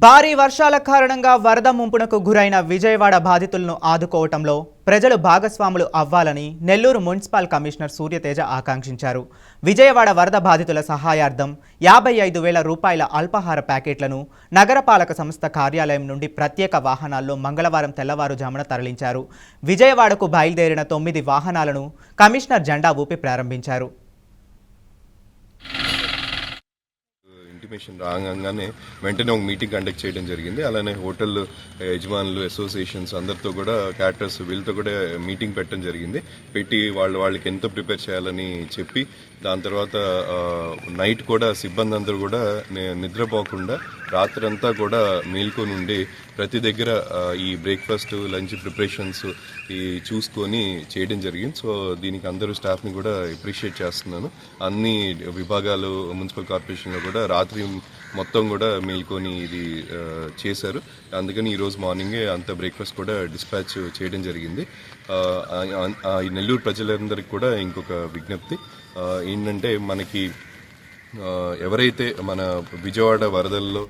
భారీ వర్షాల కారణంగా వరద ముంపునకు గురైన విజయవాడ బాధితులను ఆదుకోవటంలో ప్రజలు భాగస్వాములు అవ్వాలని నెల్లూరు మున్సిపల్ కమిషనర్ సూర్యతేజ ఆకాంక్షించారు. విజయవాడ వరద బాధితుల సహాయార్థం 55,000 రూపాయల అల్పాహార ప్యాకెట్లను నగరపాలక సంస్థ కార్యాలయం నుండి ప్రత్యేక వాహనాల్లో మంగళవారం తెల్లవారుజామున తరలించారు. విజయవాడకు బయలుదేరిన 9 వాహనాలను కమిషనర్ జెండా ఊపి ప్రారంభించారు. ఇంటిమేషన్ రాగానే వెంటనే ఒక మీటింగ్ కండక్ట్ చేయడం జరిగింది. అలానే హోటల్ యజమానులు అసోసియేషన్స్ అందరితో కూడా క్యాటరర్స్ వీళ్ళతో కూడా మీటింగ్ పెట్టడం జరిగింది. పెట్టి వాళ్ళకి ఎంత ప్రిపేర్ చేయాలని చెప్పి దాని తర్వాత నైట్ కూడా సిబ్బంది అందరూ కూడా నిద్రపోకుండా రాత్రంతా కూడా మేల్కొని ఉండి ప్రతి దగ్గర ఈ బ్రేక్ఫాస్ట్ లంచ్ ప్రిపరేషన్స్ ఈ చూసుకొని చేయడం జరిగింది. సో దీనికి అందరూ స్టాఫ్ని కూడా అప్రిషియేట్ చేస్తున్నాను. అన్ని విభాగాలు మున్సిపల్ కార్పొరేషన్లో కూడా రాత్రి మొత్తం కూడా మేల్కొని ఇది చేశారు. అందుకని ఈరోజు మార్నింగే అంత బ్రేక్ఫాస్ట్ కూడా డిస్పాచ్ చేయడం జరిగింది. నెల్లూరు ప్రజలందరికీ కూడా ఇంకొక విజ్ఞప్తి ఏంటంటే, మనకి ఎవరైతే మన విజయవాడ వరదల్లో